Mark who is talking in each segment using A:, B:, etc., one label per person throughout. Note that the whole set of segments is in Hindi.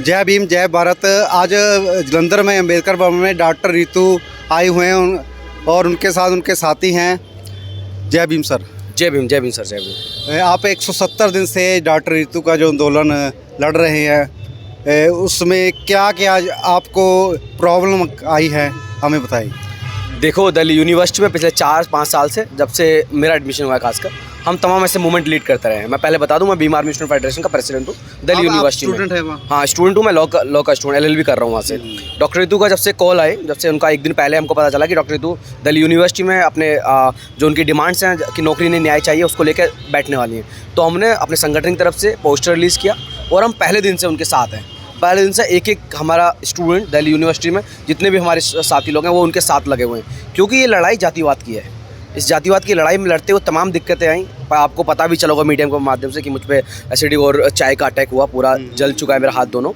A: जय भीम जय भारत। आज जलंधर में अम्बेडकर भवन में डॉक्टर रितु आए हुए हैं और उनके साथ उनके साथी हैं। जय भीम सर।
B: जय भीम सर, जय भीम।
A: आप 170 दिन से डॉक्टर रितु का जो आंदोलन लड़ रहे हैं, उसमें क्या क्या आपको प्रॉब्लम आई है, हमें बताइए।
B: देखो, दिल्ली यूनिवर्सिटी में पिछले 4-5 साल से, जब से मेरा एडमिशन हुआ है खासकर, हम तमाम ऐसे मूवमेंट लीड करते रहे हैं। मैं पहले बता दूं, मैं भीम आर्मी स्टूडेंट फेडरेशन का प्रेसिडेंट हूँ दिल्ली यूनिवर्सिटी में।
A: स्टूडेंट है वहाँ?
B: हाँ, स्टूडेंट हूँ मैं, लॉ का स्टूडेंट, LLB कर रहा हूँ वहाँ से। डॉक्टर रितु का जब से कॉल आए, जब से उनका एक दिन पहले हमको पता चला कि डॉक्टर रितु दिल्ली यूनिवर्सिटी में अपने जो उनकी डिमांड्स हैं कि नौकरी नहीं न्याय चाहिए, उसको लेकर बैठने वाली हैं, तो हमने अपने संगठन की तरफ से पोस्टर रिलीज़ किया और हम पहले दिन से उनके साथ हैं। पहले दिन से एक हमारा स्टूडेंट दिल्ली यूनिवर्सिटी में, जितने भी हमारे साथी लोग हैं, वो उनके साथ लगे हुए हैं, क्योंकि ये लड़ाई जातिवाद की है। इस जातिवाद की लड़ाई में लड़ते हुए तमाम दिक्कतें आई। आपको पता भी चला होगा मीडिया के माध्यम से कि मुझ पे एसिडिक और चाय का अटैक हुआ, पूरा जल चुका है मेरा हाथ दोनों।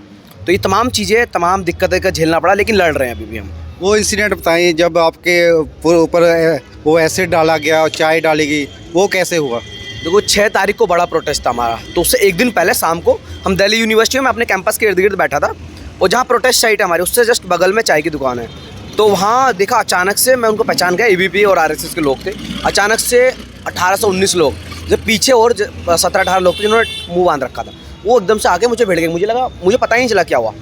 B: तो ये तमाम चीज़ें, तमाम दिक्कतें का झेलना पड़ा, लेकिन लड़ रहे हैं अभी भी हम।
A: वो इंसिडेंट बताइए जब आपके ऊपर वो एसिड डाला गया और चाय डाली गई, वो कैसे हुआ?
B: देखो, 6 तारीख को बड़ा प्रोटेस्ट था हमारा, तो उससे एक दिन पहले शाम को हम दिल्ली यूनिवर्सिटी में अपने कैंपस के इर्द गिर्द बैठा था, और जहाँ प्रोटेस्ट साइट है हमारी, उससे जस्ट बगल में चाय की दुकान है। तो वहाँ देखा, अचानक से मैं उनको पहचान गया, ABP और RSS के लोग थे। अचानक से 18 से 19 लोग, जब पीछे और 17-18 लोग थे जिन्होंने मुँह बांध रखा था, वो एकदम से आके मुझे भिड़ गए। मुझे लगा, मुझे पता ही नहीं चला क्या हुआ।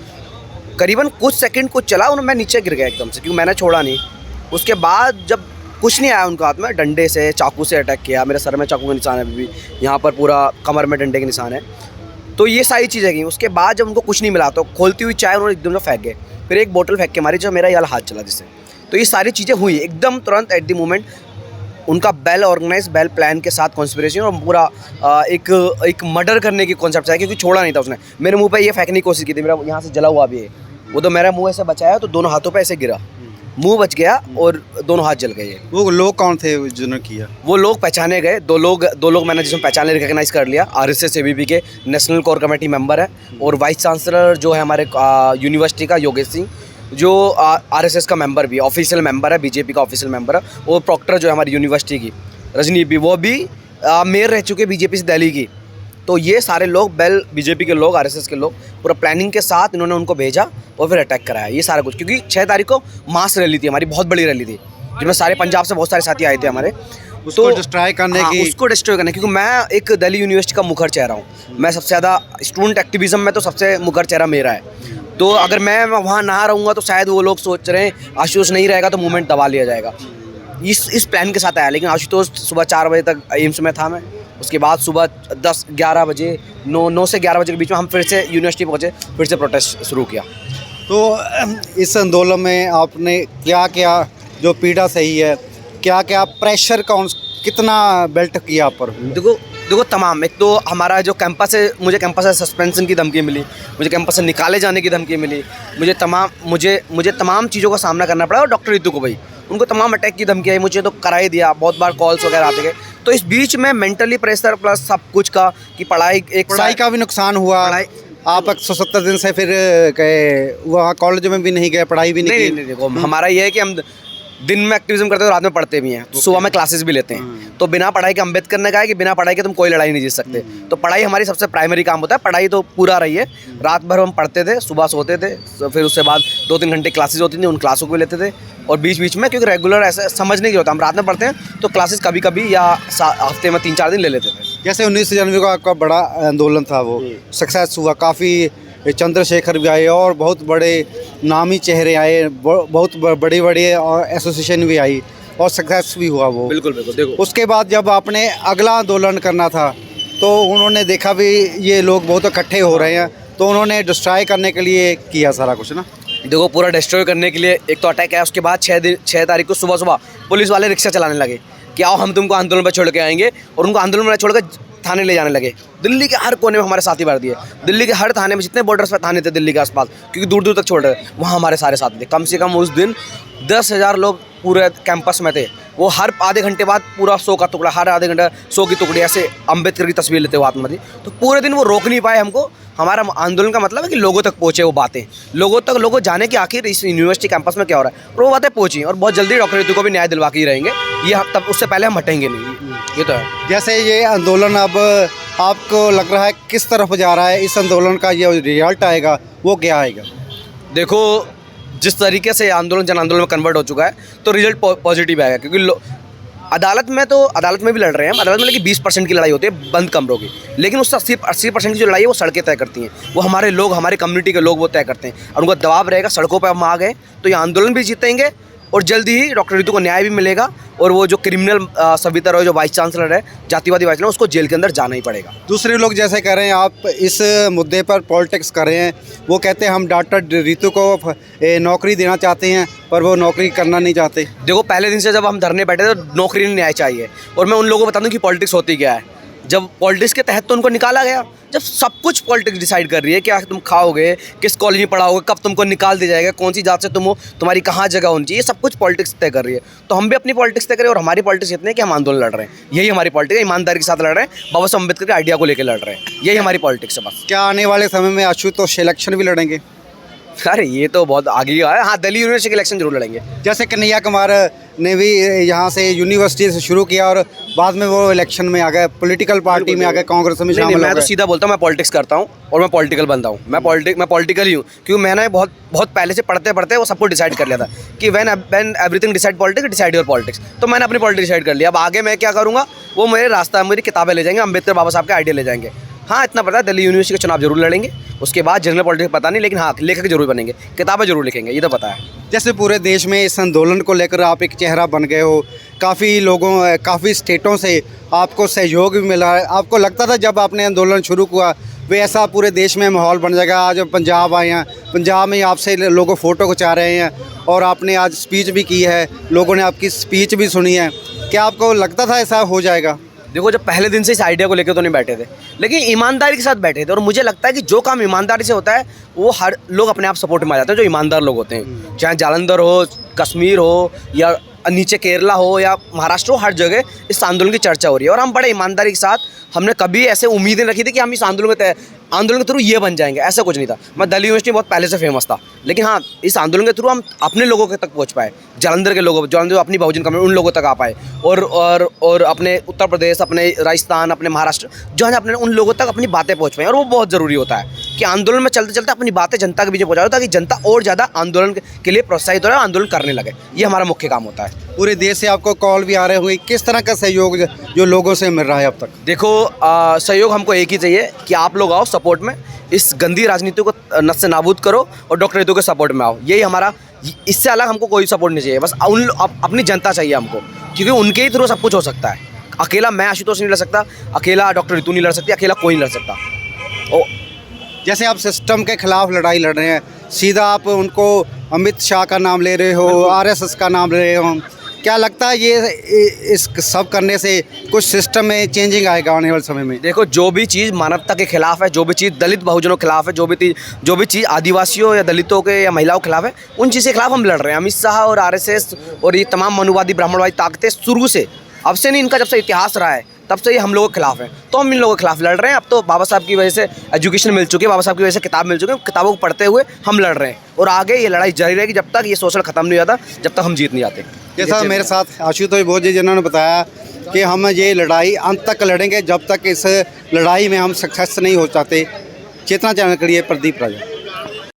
B: करीबन कुछ सेकंड कुछ चला, उन्होंने, मैं नीचे गिर गया एकदम से, क्योंकि मैंने छोड़ा नहीं। उसके बाद जब कुछ नहीं आया उनके हाथ में, डंडे से, चाकू से अटैक किया। मेरे सर में चाकू का निशान है अभी भी, यहाँ पर पूरा कमर में डंडे के निशान है। तो ये सारी चीज़ें गई। उसके बाद जब उनको कुछ नहीं मिला, तो खोलती हुई चाय उन्होंने एकदम से फेंक गए। फिर एक बोतल फेंक के मारी, जो मेरा ये हाथ चला जिससे। तो ये सारी चीज़ें हुई एकदम तुरंत, एट द मोमेंट। उनका वेल ऑर्गेनाइज, वेल प्लान के साथ कॉन्स्पिरेसी, और पूरा एक मर्डर करने की कॉन्सेप्ट है, क्योंकि छोड़ा नहीं था उसने। मेरे मुंह पे ये फेंकने की कोशिश की थी, मेरा यहाँ से जला हुआ भी है। वो तो मेरा मुंह ऐसे बचाया, तो दोनों हाथों पे ऐसे गिरा, मुंह बच गया और दोनों हाथ जल गए।
A: वो लोग कौन थे जिन्होंने किया?
B: वो लोग पहचाने गए, दो लोग मैंने जिसमें पहचाने, रिकॉग्नाइज कर लिया। RSS ABP के नेशनल कोर कमेटी मेंबर है, और वाइस चांसलर जो है हमारे यूनिवर्सिटी का, योगेश सिंह, जो RSS का मेंबर भी, ऑफिशियल मेंबर है, BJP का ऑफिशियल मेंबर है। और प्रॉक्टर जो है हमारी यूनिवर्सिटी की, रजनी भी, वो भी मेयर रह चुके BJP से दिल्ली की। तो ये सारे लोग, BJP के लोग, RSS के लोग, पूरा प्लानिंग के साथ इन्होंने उनको भेजा और फिर अटैक कराया, ये सारा कुछ। क्योंकि 6 तारीख को मास रैली थी हमारी, बहुत बड़ी रैली थी, जिसमें सारे पंजाब से बहुत सारे साथी आए थे हमारे।
A: उसको डिस्ट्रॉय करने की,
B: उसको डिस्ट्रॉय करने, क्योंकि मैं एक दिल्ली यूनिवर्सिटी का मुखर चेहरा हूँ। मैं सबसे ज़्यादा स्टूडेंट एक्टिविज्म में तो सबसे मुखर चेहरा मेरा है। तो अगर मैं वहाँ ना रहूँगा, तो शायद वो लोग सोच रहे हैं आशुतोष नहीं रहेगा तो मूवमेंट दबा लिया जाएगा। इस प्लान के साथ आया। लेकिन आशुतोष सुबह 4 बजे तक एम्स में था मैं। उसके बाद सुबह 10-11 बजे, 9 से 11 बजे के बीच में हम फिर से यूनिवर्सिटी पहुँचे, फिर से प्रोटेस्ट शुरू किया।
A: तो इस आंदोलन में आपने क्या क्या जो पीड़ा सही है, क्या क्या प्रेशर कितना बेल्ट किया आप पर?
B: देखो तमाम, एक तो हमारा जो कैंपस है, मुझे कैंपस से सस्पेंशन की धमकी मिली, मुझे कैंपस से निकाले जाने की धमकी मिली, मुझे तमाम चीज़ों का सामना करना पड़ा। और डॉक्टर रितु को भाई, उनको तमाम अटैक की धमकी आई, मुझे तो करा ही दिया, बहुत बार कॉल्स वगैरह आते गए। तो इस बीच में मेंटली प्रेशर प्लस सब कुछ का, कि पढ़ाई
A: का भी नुकसान हुआ। आप 170 दिन से फिर गए वहाँ, कॉलेज में भी नहीं गए, पढ़ाई भी नहीं की?
B: नहीं, देखो हमारा ये है कि हम दिन में एक्टिविज्म करते हैं, तो रात में पढ़ते भी हैं, तो सुबह में क्लासेस भी लेते हैं। तो बिना पढ़ाई के, अम्बेडकर ने कहा है कि बिना पढ़ाई के तुम कोई लड़ाई नहीं जीत सकते। तो पढ़ाई हमारी सबसे प्राइमरी काम होता है, पढ़ाई तो पूरा रही है। रात भर हम पढ़ते थे, सुबह सोते थे, फिर उसके बाद 2-3 घंटे क्लासेस होती थी, उन क्लासों को भी लेते थे। और बीच में, क्योंकि रेगुलर ऐसे समझने की होता, हम रात में पढ़ते हैं, तो क्लासेस कभी कभी या हफ्ते में 3-4 दिन ले लेते थे।
A: जैसे 19 जनवरी को आपका बड़ा आंदोलन था, वो सक्सेस हुआ, काफ़ी चंद्रशेखर भी आए और बहुत बड़े नामी चेहरे आए, बहुत बड़ी एसोसिएशन भी आई और सक्सेस भी हुआ वो।
B: बिल्कुल। देखो,
A: उसके बाद जब आपने अगला आंदोलन करना था, तो उन्होंने देखा भी ये लोग बहुत इकट्ठे हो रहे हैं, तो उन्होंने डिस्ट्रॉय करने के लिए किया सारा कुछ ना।
B: देखो, पूरा डिस्ट्रॉय करने के लिए एक तो अटैक आया। उसके बाद 6 तारीख को सुबह पुलिस वाले रिक्शा चलाने लगे कि आओ हम तुमको आंदोलन पर छोड़ के आएंगे, और उनको आंदोलन में छोड़ कर थाने ले जाने लगे। दिल्ली के हर कोने में हमारे साथी भर दिए। दिल्ली के हर थाने में, जितने बॉर्डर्स पर थाने थे दिल्ली के आसपास, क्योंकि दूर दूर तक छोड़ रहे, वहाँ हमारे सारे साथी थे। कम से कम उस दिन 10,000 लोग पूरे कैंपस में थे। वो हर आधे घंटे बाद पूरा 100 का टुकड़ा, हर आधे घंटे 100 की टुकड़ी ऐसे अम्बेडकर की तस्वीर लेते हुए हाथ में थी। तो पूरे दिन वो रोक नहीं पाए हमको। हमारा आंदोलन का मतलब है कि लोगों तक पहुँचे वो बातें, लोगों जाने कि आखिर इस यूनिवर्सिटी कैंपस में क्या हो रहा है, और वो बातें पहुँची। और बहुत जल्दी डॉक्टर रितु को भी न्याय दिलवा के ही रहेंगे, ये तब उससे पहले हम हटेंगे नहीं, ये तो है।
A: जैसे ये आंदोलन अब आपको लग रहा है किस तरफ जा रहा है इस आंदोलन का ये रिजल्ट आएगा वो क्या आएगा?
B: देखो, जिस तरीके से आंदोलन जन आंदोलन में कन्वर्ट हो चुका है तो रिजल्ट पॉजिटिव आएगा, क्योंकि अदालत में भी लड़ रहे हैं हम। अदालत में लेकिन 20% की लड़ाई होती है बंद कमरों की, लेकिन उससे 80% की जो लड़ाई है वो सड़कें तय करती हैं। वो हमारे लोग, हमारे कम्युनिटी के लोग वो तय करते हैं, और उनका दबाव रहेगा सड़कों पर हम आ गए तो ये आंदोलन भी जीतेंगे और जल्दी ही डॉक्टर रितु को न्याय भी मिलेगा। और वो जो क्रिमिनल सविता रॉय जो वाइस चांसलर है, जातिवादी वाइस चांसलर, उसको जेल के अंदर जाना ही पड़ेगा।
A: दूसरे लोग जैसे कह रहे हैं आप इस मुद्दे पर पॉलिटिक्स कर रहे हैं, वो कहते हैं हम डॉक्टर रितु को नौकरी देना चाहते हैं पर वो नौकरी करना नहीं चाहते।
B: देखो, पहले दिन से जब हम धरने बैठे तो नौकरी नहीं न्याय चाहिए, और मैं उन लोगों को बता दूं कि पॉलिटिक्स होती क्या है। जब पॉलिटिक्स के तहत तो उनको निकाला गया, जब सब कुछ पॉलिटिक्स डिसाइड कर रही है, क्या तुम खाओगे, किस कॉलेज में पढ़ाओगे, कब तुमको निकाल दिया जाएगा, कौन सी जात से तुम हो, तुम्हारी कहाँ जगह होनी चाहिए, सब कुछ पॉलिटिक्स तय कर रही है। तो हम भी अपनी पॉलिटिक्स तय करें, और हमारी पॉलिटिक्स इतनी है कि हम आंदोलन लड़ रहे हैं। यही हमारी पॉलिटिक्स है, ईमानदारी के साथ लड़ रहे हैं, बाबा साहब अम्बेडकर के आइडिया को लेकर लड़ रहे हैं। यही हमारी पॉलिटिक्स है बस।
A: क्या आने वाले समय में आशुतोष इलेक्शन भी लड़ेंगे?
B: अरे ये तो बहुत आगे ही है। हाँ, दिल्ली यूनिवर्सिटी के इलेक्शन जरूर लड़ेंगे।
A: जैसे कन्हैया कुमार ने भी यहाँ से यूनिवर्सिटी से शुरू किया और बाद में वो इलेक्शन में आ गए, पॉलिटिकल पार्टी में आ गए, कांग्रेस में शामिल हो
B: मैं तो
A: गए।
B: सीधा बोलता हूँ, मैं पॉलिटिक्स करता हूँ और मैं पॉलिटिकल बंदा हूँ। मैं पॉलिटिकल ही हूँ, क्योंकि मैंने बहुत पहले से पढ़ते पढ़ते वो सब कुछ डिसाइड कर लिया था कि when everything decide politics, decide your politics. तो मैंने अपनी पॉलिटिक्स डिसाइड कर लिया। अब आगे मैं क्या करूँगा वो मेरे रास्ता, मेरी किताबें ले जाएंगे, अम्बेडकर बाबा साहब के आइडिया ले जाएंगे। हाँ, इतना पता है दिल्ली यूनिवर्सिटी के चुनाव जरूर लड़ेंगे, उसके बाद जनरल पॉलिटिक्स पता नहीं, लेकिन हाँ लेखक जरूर बनेंगे, किताबें जरूर लिखेंगे, ये तो पता है।
A: जैसे पूरे देश में इस आंदोलन को लेकर आप एक चेहरा बन गए हो, काफ़ी लोगों, काफ़ी स्टेटों से आपको सहयोग भी मिला है। आपको लगता था जब आपने आंदोलन शुरू हुआ वे ऐसा पूरे देश में माहौल बन जाएगा? आज पंजाब आए हैं, पंजाब में आपसे लोगों फ़ोटो खिंचा रहे हैं और आपने आज स्पीच भी की है, लोगों ने आपकी स्पीच भी सुनी है। क्या आपको लगता था ऐसा हो जाएगा?
B: देखो, जब पहले दिन से इस आइडिया को लेकर तो नहीं बैठे थे, लेकिन ईमानदारी के साथ बैठे थे। और मुझे लगता है कि जो काम ईमानदारी से होता है वो हर लोग अपने आप सपोर्ट में आ जाते हैं, जो ईमानदार लोग होते हैं। चाहे जालंधर हो, कश्मीर हो, या नीचे केरला हो या महाराष्ट्र हो, हर जगह इस आंदोलन की चर्चा हो रही है। और हम बड़े ईमानदारी के साथ, हमने कभी ऐसे उम्मीदें रखी थी कि हम इस आंदोलन के थ्रू ये बन जाएंगे, ऐसा कुछ नहीं था। मैं दिल्ली यूनिवर्सिटी बहुत पहले से फेमस था, लेकिन हाँ इस आंदोलन के थ्रू हम अपने लोगों के तक पहुँच पाए। जालंधर के लोगों, जालंधर अपनी बहुजन कम्युनिटी, उन लोगों तक आ पाए। और अपने उत्तर प्रदेश, अपने राजस्थान, अपने महाराष्ट्र, जो है अपने उन लोगों तक अपनी बातें पहुँच पाएँ। और वो बहुत ज़रूरी होता है कि आंदोलन में चलते चलते अपनी बातें जनता के बीच में पहुँचाओ, ताकि जनता और ज़्यादा आंदोलन के लिए प्रोत्साहित हो रहा है, आंदोलन करने लगे। ये हमारा मुख्य काम होता है।
A: पूरे देश से आपको कॉल भी आ रहे होंगे, किस तरह का सहयोग जो लोगों से मिल रहा है अब तक?
B: देखो, सहयोग हमको एक ही चाहिए कि आप लोग आओ सपोर्ट में, इस गंदी राजनीति को नस से नाबूद करो और डॉक्टर रितु के सपोर्ट में आओ। यही हमारा, इससे अलग हमको कोई सपोर्ट नहीं चाहिए। बस अपनी जनता चाहिए हमको, क्योंकि उनके ही थ्रू सब कुछ हो सकता है। अकेला मैं आशुतोष नहीं लड़ सकता, अकेला डॉक्टर रितु नहीं लड़ सकती, अकेला कोई नहीं लड़ सकता।
A: जैसे आप सिस्टम के खिलाफ लड़ाई लड़ रहे हैं, सीधा आप उनको अमित शाह का नाम ले रहे हो, आरएसएस का नाम ले रहे हो, क्या लगता है ये इस सब करने से कुछ सिस्टम में चेंजिंग आएगा आने वाले समय में?
B: देखो, जो भी चीज़ मानवता के खिलाफ है, जो भी चीज़ दलित बहुजनों के खिलाफ है, जो भी चीज़ आदिवासियों या दलितों के या महिलाओं के खिलाफ है, उन चीज़ के खिलाफ हम लड़ रहे हैं। अमित शाह और आरएसएस और ये तमाम मनुवादी ब्राह्मणवादी ताकतें शुरू से, अब से नहीं, इनका जब से इतिहास रहा है तब से ये हम लोगों के खिलाफ है, तो हम इन लोगों के खिलाफ लड़ रहे हैं। अब तो बाबा साहब की वजह से एजुकेशन मिल चुकी है, बाबा साहब की वजह से किताब मिल चुकी है, किताबों को पढ़ते हुए हम लड़ रहे हैं। और आगे ये लड़ाई जारी रहेगी जब तक ये शोषण खत्म नहीं होता, जब तक हम जीत नहीं जाते।
A: जैसा मेरे साथ आशुतोष बोस जी जिन्होंने बताया कि हम ये लड़ाई अंत तक लड़ेंगे जब तक इस लड़ाई में हम सक्सेस नहीं हो जाते। चेतना चैनल के लिए प्रदीप राजा।